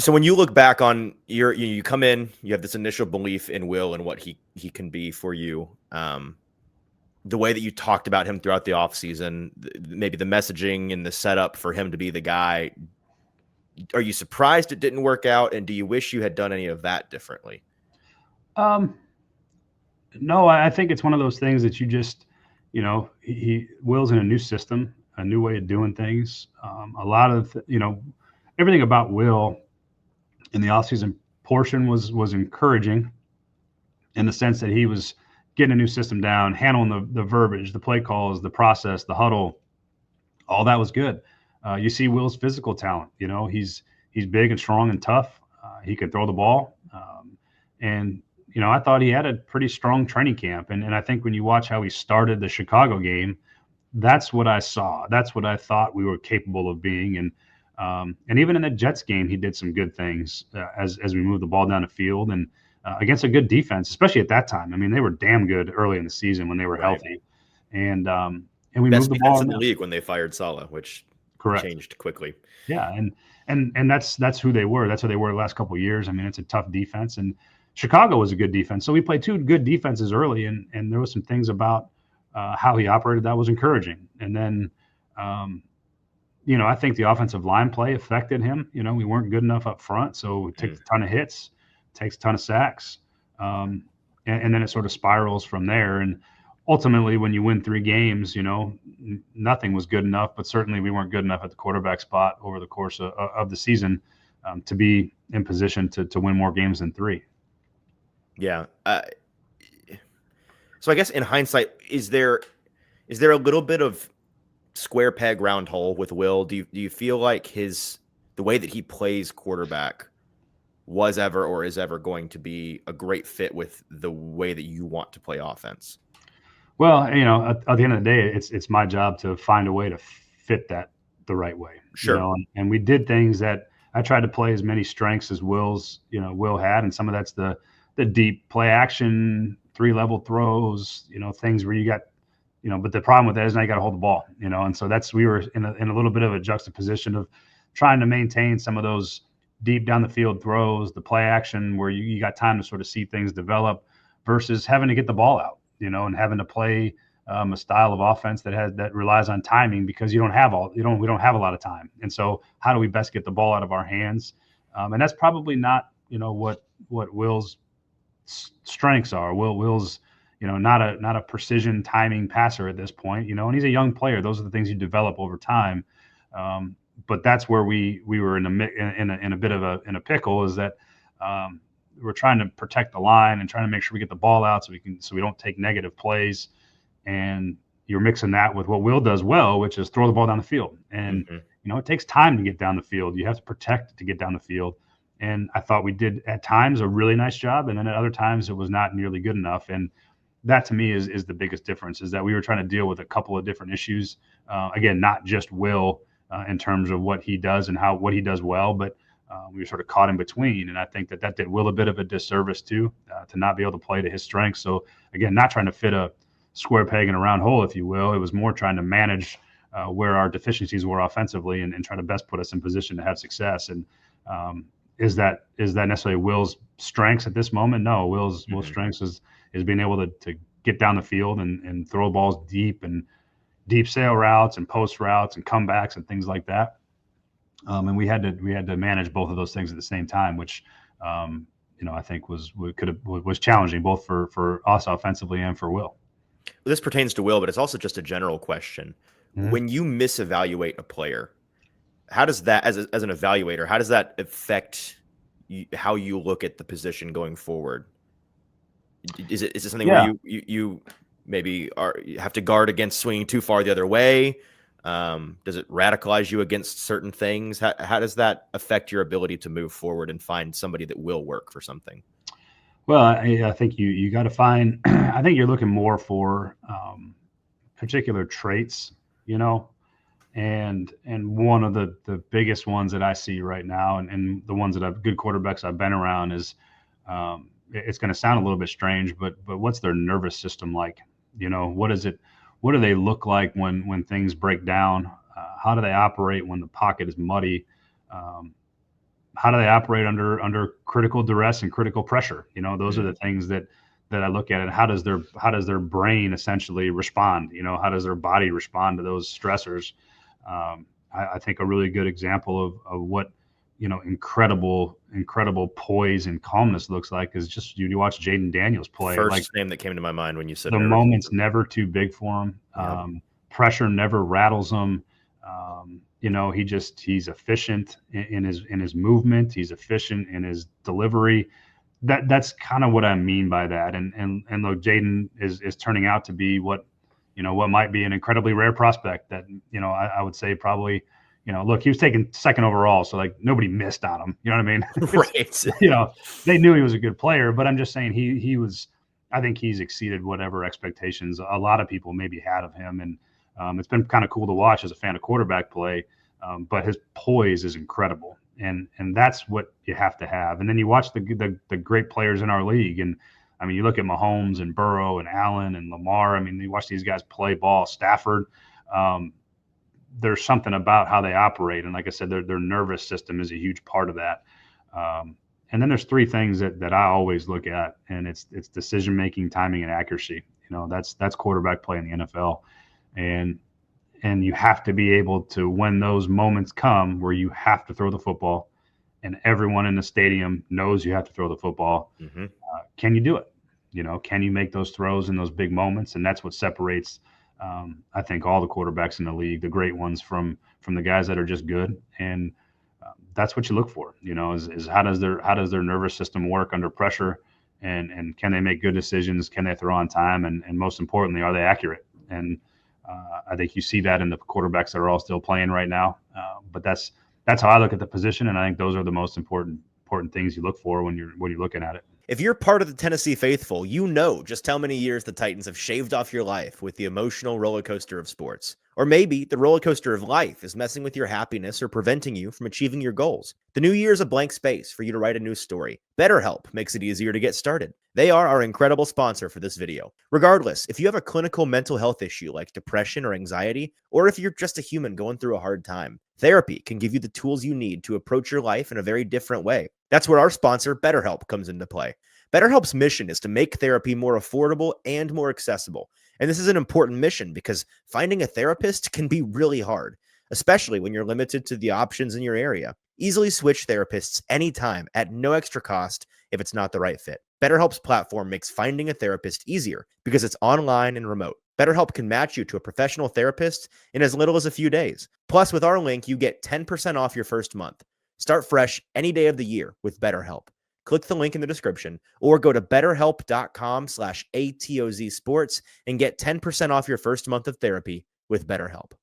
So when you look back on you come in, you have this initial belief in Will and what he can be for you. The way that you talked about him throughout the offseason, maybe the messaging and the setup for him to be the guy. Are you surprised it didn't work out? And do you wish you had done any of that differently? No, I think it's one of those things that you just, Will's in a new system, a new way of doing things. A lot of, everything about Will in the offseason portion was encouraging in the sense that he was getting a new system down, handling the verbiage, the play calls, the process, the huddle. All that was good. You see Will's physical talent. He's big and strong and tough. He can throw the ball. And I thought he had a pretty strong training camp. And I think when you watch how he started the Chicago game, that's what I saw. That's what I thought we were capable of being. And even in the Jets game, he did some good things as we moved the ball down the field and against a good defense, especially at that time. I mean, they were damn good early in the season when they were healthy. And we best moved the defense ball in the league when they fired Saleh, which changed quickly. Yeah, and that's who they were. That's who they were the last couple of years. I mean, it's a tough defense, and Chicago was a good defense. So we played two good defenses early, and there was some things about how he operated that was encouraging. And then, I think the offensive line play affected him. We weren't good enough up front, so it takes a ton of hits, takes a ton of sacks, and then it sort of spirals from there. And ultimately, when you win 3 games, nothing was good enough, but certainly we weren't good enough at the quarterback spot over the course of the season to be in position to win more games than 3. Yeah. So I guess in hindsight, is there a little bit of square peg round hole with Will? Do you feel like the way that he plays quarterback was ever or is ever going to be a great fit with the way that you want to play offense? Well, at the end of the day, it's my job to find a way to fit that the right way. Sure. And we did things that I tried to play as many strengths as Will had, and some of that's the deep play action, 3-level throws, things where you got, but the problem with that is now you got to hold the ball, and so we were in a little bit of a juxtaposition of trying to maintain some of those deep down the field throws, the play action where you got time to sort of see things develop versus having to get the ball out, and having to play a style of offense that relies on timing because we don't have a lot of time. And so how do we best get the ball out of our hands? And that's probably not, what Will's strengths are. Will's, not a precision timing passer at this point, and he's a young player. Those are the things you develop over time. But that's where we were in a bit of a pickle, is that we're trying to protect the line and trying to make sure we get the ball out so we don't take negative plays. And you're mixing that with what Will does well, which is throw the ball down the field. And it takes time to get down the field. You have to protect to get down the field. And I thought we did at times a really nice job, and then at other times it was not nearly good enough. And that to me is the biggest difference, is that we were trying to deal with a couple of different issues. Again, not just Will in terms of what he does and what he does well, but we were sort of caught in between. And I think that did Will a bit of a disservice too, to not be able to play to his strengths. So again, not trying to fit a square peg in a round hole, if you will. It was more trying to manage where our deficiencies were offensively and try to best put us in position to have success. And is that necessarily Will's strengths at this moment? No, Will's strengths is being able to get down the field and throw balls deep and deep sail routes and post routes and comebacks and things like that. And we had to manage both of those things at the same time, which I think was challenging both for us offensively and for Will. This pertains to Will, but it's also just a general question. When you misevaluate a player, how does that, as an evaluator, how does that affect how you look at the position going forward? Is it something where you maybe you have to guard against swinging too far the other way? Does it radicalize you against certain things? How does that affect your ability to move forward and find somebody that will work for something? Well, I think you got to find. I think you're looking more for particular traits, and one of the biggest ones that I see right now, and the ones that good quarterbacks I've been around is, it's going to sound a little bit strange, but what's their nervous system like? What is it? What do they look like when things break down? How do they operate when the pocket is muddy? how do they operate under critical duress and critical pressure? You know, those are the things that I look at. And how does their brain essentially respond? You know, how does their body respond to those stressors? I think a really good example of what, you know, incredible poise and calmness looks like is just you watch Jaden Daniels play. First name that came to my mind when you said the moment's never too big for him. Yeah. Pressure never rattles him. You know, he's efficient in his movement. He's efficient in his delivery. That's kind of what I mean by that. And look, Jaden is turning out to be what might be an incredibly rare prospect that, you know, I would say probably, you know, look, he was taken second overall. So like nobody missed on him. You know what I mean? Right. You know, they knew he was a good player, but I'm just saying I think he's exceeded whatever expectations a lot of people maybe had of him. And it's been kind of cool to watch as a fan of quarterback play. But his poise is incredible. And that's what you have to have. And then you watch the great players in our league. And I mean, you look at Mahomes and Burrow and Allen and Lamar. I mean, you watch these guys play ball, Stafford. There's something about how they operate. And like I said, their nervous system is a huge part of that. And then there's three things that I always look at, and it's decision-making, timing, and accuracy. You know, that's quarterback play in the NFL. And you have to be able to, when those moments come where you have to throw the football and everyone in the stadium knows you have to throw the football, can you do it? You know, can you make those throws in those big moments? And that's what separates, I think, all the quarterbacks in the league, the great ones from the guys that are just good. And that's what you look for, you know, is how does their nervous system work under pressure, and can they make good decisions? Can they throw on time? And most importantly, are they accurate? And I think you see that in the quarterbacks that are all still playing right now. But that's how I look at the position, and I think those are the most important things you look for when you're looking at it. If you're part of the Tennessee faithful, you know just how many years the Titans have shaved off your life with the emotional roller coaster of sports. Or maybe the roller coaster of life is messing with your happiness or preventing you from achieving your goals. The new year is a blank space for you to write a new story. BetterHelp makes it easier to get started. They are our incredible sponsor for this video. Regardless, if you have a clinical mental health issue like depression or anxiety, or if you're just a human going through a hard time, therapy can give you the tools you need to approach your life in a very different way. That's where our sponsor, BetterHelp, comes into play. BetterHelp's mission is to make therapy more affordable and more accessible. And this is an important mission because finding a therapist can be really hard, especially when you're limited to the options in your area. Easily switch therapists anytime at no extra cost if it's not the right fit. BetterHelp's platform makes finding a therapist easier because it's online and remote. BetterHelp can match you to a professional therapist in as little as a few days. Plus, with our link, you get 10% off your first month. Start fresh any day of the year with BetterHelp. Click the link in the description or go to betterhelp.com/ATOZ sports and get 10% off your first month of therapy with BetterHelp.